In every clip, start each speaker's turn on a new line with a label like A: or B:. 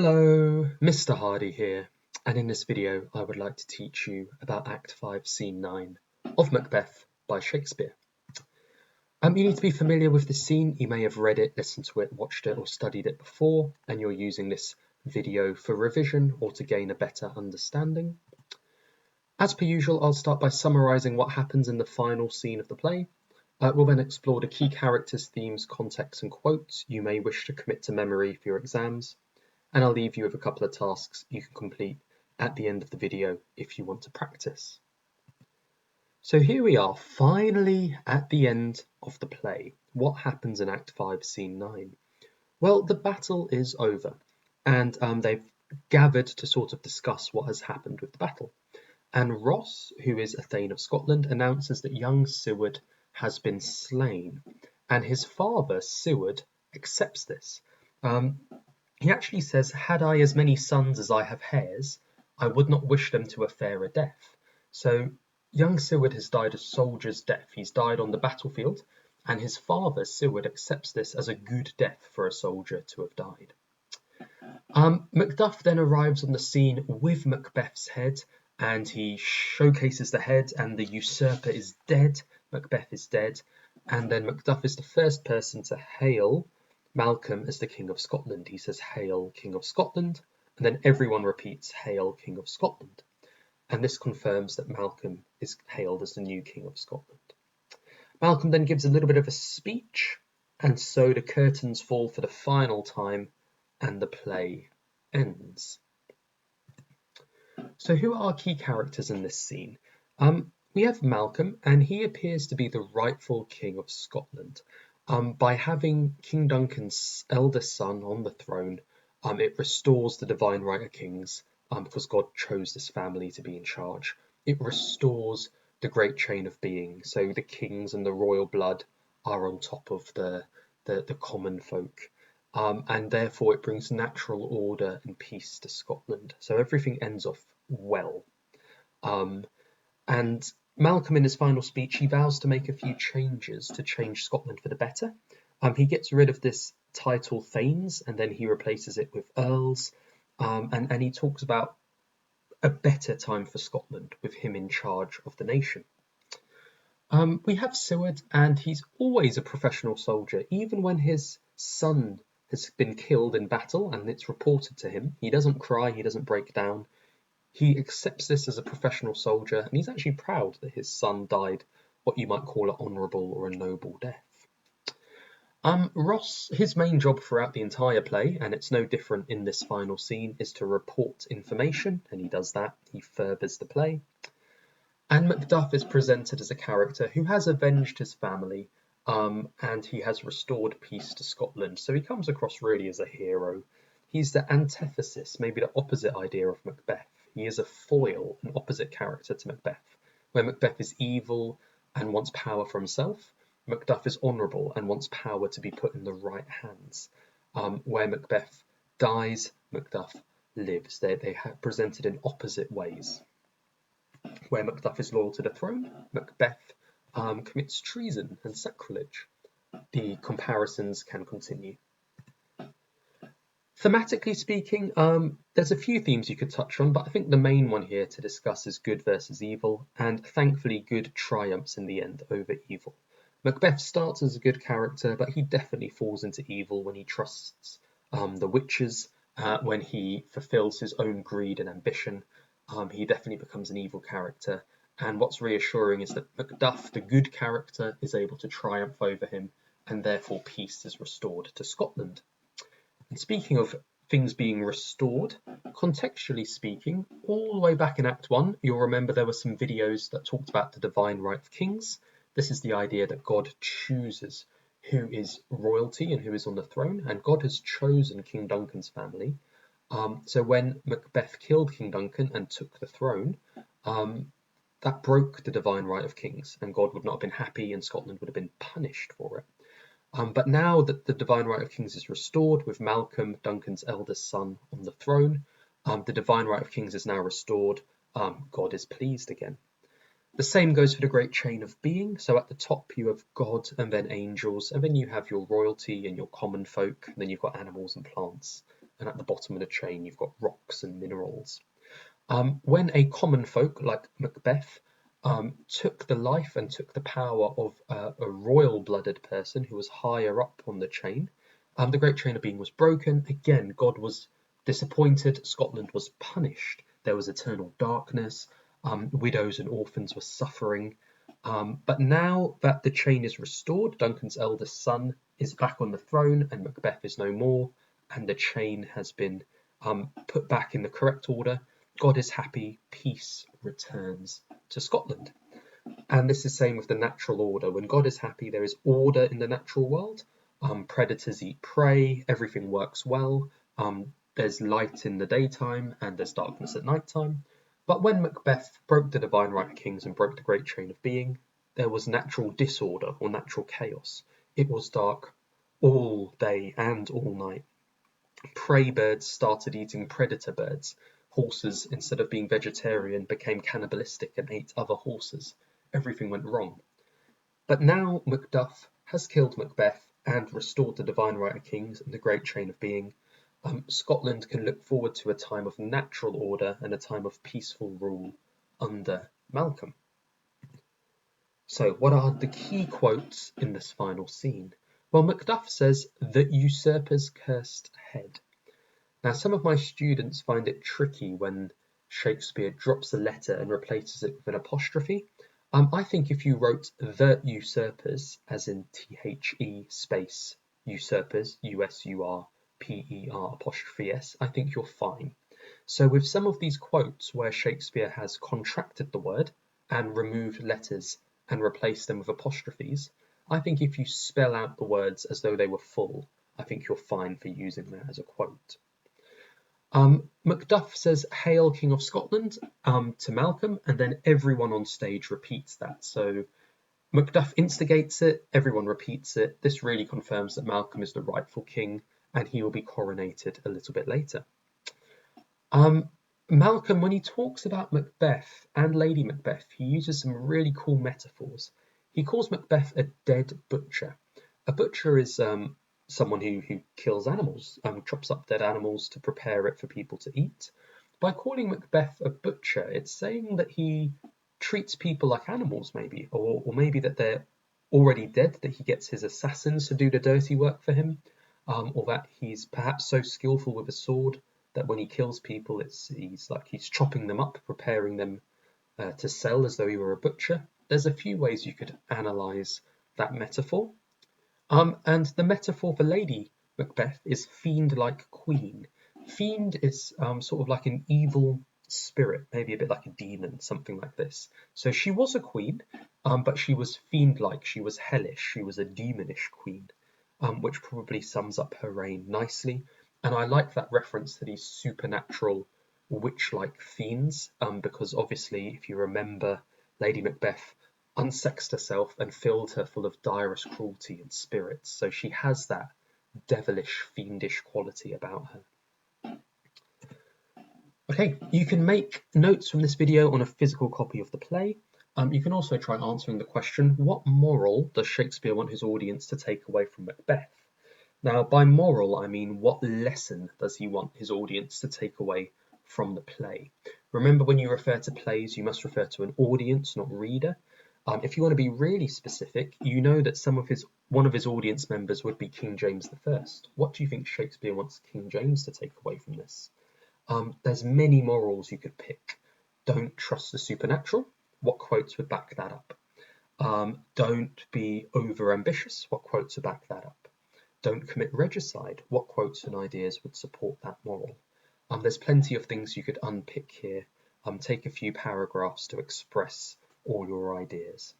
A: Hello, Mr. Hardy here, and in this video I would like to teach you about Act 5, Scene 9 of Macbeth by Shakespeare. You need to be familiar with the scene. You may have read it, listened to it, watched it or studied it before, and you're using this video for revision or to gain a better understanding. As per usual, I'll start by summarising what happens in the final scene of the play. We'll then explore the key characters, themes, context and quotes you may wish to commit to memory for your exams. And I'll leave you with a couple of tasks you can complete at the end of the video if you want to practice. So here we are, finally at the end of the play. What happens in Act 5, Scene 9? Well, the battle is over, and they've gathered to sort of discuss what has happened with the battle. And Ross, who is a Thane of Scotland, announces that young Siward has been slain, and his father, Siward, accepts this. He actually says, "Had I as many sons as I have hairs, I would not wish them to a fairer death." So young Siward has died a soldier's death. He's died on the battlefield, and his father, Siward, accepts this as a good death for a soldier to have died. Macduff then arrives on the scene with Macbeth's head, and he showcases the head, and the usurper is dead. Macbeth is dead, and then Macduff is the first person to hail Malcolm as the King of Scotland. He says, "Hail, King of Scotland," and then everyone repeats, "Hail, King of Scotland." And this confirms that Malcolm is hailed as the new King of Scotland. Malcolm then gives a little bit of a speech, and so the curtains fall for the final time, and the play ends. So who are our key characters in this scene? We have Malcolm, and he appears to be the rightful King of Scotland. By having King Duncan's eldest son on the throne, it restores the divine right of kings, because God chose this family to be in charge. It restores the great chain of being, so the kings and the royal blood are on top of the common folk. And therefore it brings natural order and peace to Scotland. So everything ends off well. And Malcolm, in his final speech, he vows to make a few changes to change Scotland for the better. He gets rid of this title Thanes, and then he replaces it with Earls, and he talks about a better time for Scotland with him in charge of the nation. We have Siward, and he's always a professional soldier. Even when his son has been killed in battle and it's reported to him, he doesn't cry, he doesn't break down. He accepts this as a professional soldier, and he's actually proud that his son died what you might call an honourable or a noble death. Ross, his main job throughout the entire play, and it's no different in this final scene, is to report information, and he does that. He furthers the play. And Macduff is presented as a character who has avenged his family, and he has restored peace to Scotland. So he comes across really as a hero. He's the antithesis, maybe the opposite idea of Macbeth. He is a foil, an opposite character to Macbeth. Where Macbeth is evil and wants power for himself, Macduff is honourable and wants power to be put in the right hands. Where Macbeth dies, Macduff lives. They have presented in opposite ways. Where Macduff is loyal to the throne, Macbeth commits treason and sacrilege. The comparisons can continue. Thematically speaking, there's a few themes you could touch on, but I think the main one here to discuss is good versus evil, and thankfully good triumphs in the end over evil. Macbeth starts as a good character, but he definitely falls into evil when he trusts the witches, when he fulfills his own greed and ambition. He definitely becomes an evil character, and what's reassuring is that Macduff, the good character, is able to triumph over him, and therefore peace is restored to Scotland. And speaking of things being restored, contextually speaking, all the way back in Act 1, you'll remember there were some videos that talked about the divine right of kings. This is the idea that God chooses who is royalty and who is on the throne, and God has chosen King Duncan's family. So when Macbeth killed King Duncan and took the throne, that broke the divine right of kings, and God would not have been happy, and Scotland would have been punished for it. But now that the divine right of kings is restored, with Malcolm, Duncan's eldest son, on the throne, the divine right of kings is now restored. God is pleased again. The same goes for the great chain of being. So at the top you have God and then angels, and then you have your royalty and your common folk, and then you've got animals and plants. and at the bottom of the chain you've got rocks and minerals. When a common folk like Macbeth took the life and took the power of a royal-blooded person who was higher up on the chain, the great chain of being was broken. Again, God was disappointed. Scotland was punished. There was eternal darkness. Widows and orphans were suffering. But now that the chain is restored, Duncan's eldest son is back on the throne and Macbeth is no more, and the chain has been put back in the correct order. God is happy, peace returns to Scotland. And this is the same with the natural order. When God is happy, there is order in the natural world. Predators eat prey, everything works well. There's light in the daytime and there's darkness at nighttime. But when Macbeth broke the divine right of kings and broke the great chain of being, there was natural disorder or natural chaos. It was dark all day and all night. Prey birds started eating predator birds. Horses, instead of being vegetarian, became cannibalistic and ate other horses. Everything went wrong. But now Macduff has killed Macbeth and restored the divine right of kings and the great chain of being. Scotland can look forward to a time of natural order and a time of peaceful rule under Malcolm. So what are the key quotes in this final scene? Well, Macduff says, "The usurper's cursed head." Now, some of my students find it tricky when Shakespeare drops a letter and replaces it with an apostrophe. I think if you wrote "the usurpers," as in THE space usurpers, USURPER apostrophe S, I think you're fine. So with some of these quotes where Shakespeare has contracted the word and removed letters and replaced them with apostrophes, I think if you spell out the words as though they were full, I think you're fine for using that as a quote. Macduff says, "Hail, King of Scotland," to Malcolm, and then everyone on stage repeats that. So Macduff instigates it, everyone repeats it. This really confirms that Malcolm is the rightful king, and he will be coronated a little bit later. Malcolm, when he talks about Macbeth and Lady Macbeth, he uses some really cool metaphors. He calls Macbeth a dead butcher. A butcher is someone who kills animals, chops up dead animals to prepare it for people to eat. By calling Macbeth a butcher, it's saying that he treats people like animals, maybe, or maybe that they're already dead, that he gets his assassins to do the dirty work for him, or that he's perhaps so skillful with a sword that when he kills people, he's chopping them up, preparing them to sell as though he were a butcher. There's a few ways you could analyse that metaphor. And the metaphor for Lady Macbeth is fiend-like queen. Fiend is sort of like an evil spirit, maybe a bit like a demon, something like this. So she was a queen, but she was fiend-like, she was hellish, she was a demonish queen, which probably sums up her reign nicely. And I like that reference to these supernatural witch-like fiends, because obviously, if you remember, Lady Macbeth unsexed herself and filled her full of direst cruelty and spirits. So she has that devilish, fiendish quality about her. Okay, you can make notes from this video on a physical copy of the play. You can also try answering the question, what moral does Shakespeare want his audience to take away from Macbeth? Now, by moral, I mean what lesson does he want his audience to take away from the play? Remember, when you refer to plays, you must refer to an audience, not reader. If you want to be really specific, you know that one of his audience members would be King James I. What do you think Shakespeare wants King James to take away from this? There's many morals you could pick. Don't trust the supernatural. What quotes would back that up? Don't be over-ambitious. What quotes would back that up? Don't commit regicide. What quotes and ideas would support that moral? There's plenty of things you could unpick here. Take a few paragraphs to express all your ideas.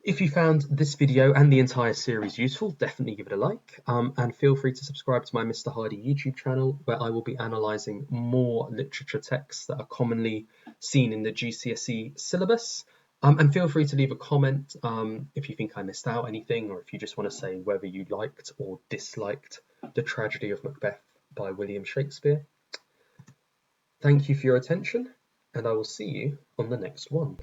A: If you found this video and the entire series useful, definitely give it a like, and feel free to subscribe to my Mr. Hardy YouTube channel, where I will be analysing more literature texts that are commonly seen in the GCSE syllabus. And feel free to leave a comment if you think I missed out anything, or if you just want to say whether you liked or disliked The Tragedy of Macbeth by William Shakespeare. Thank you for your attention, and I will see you on the next one.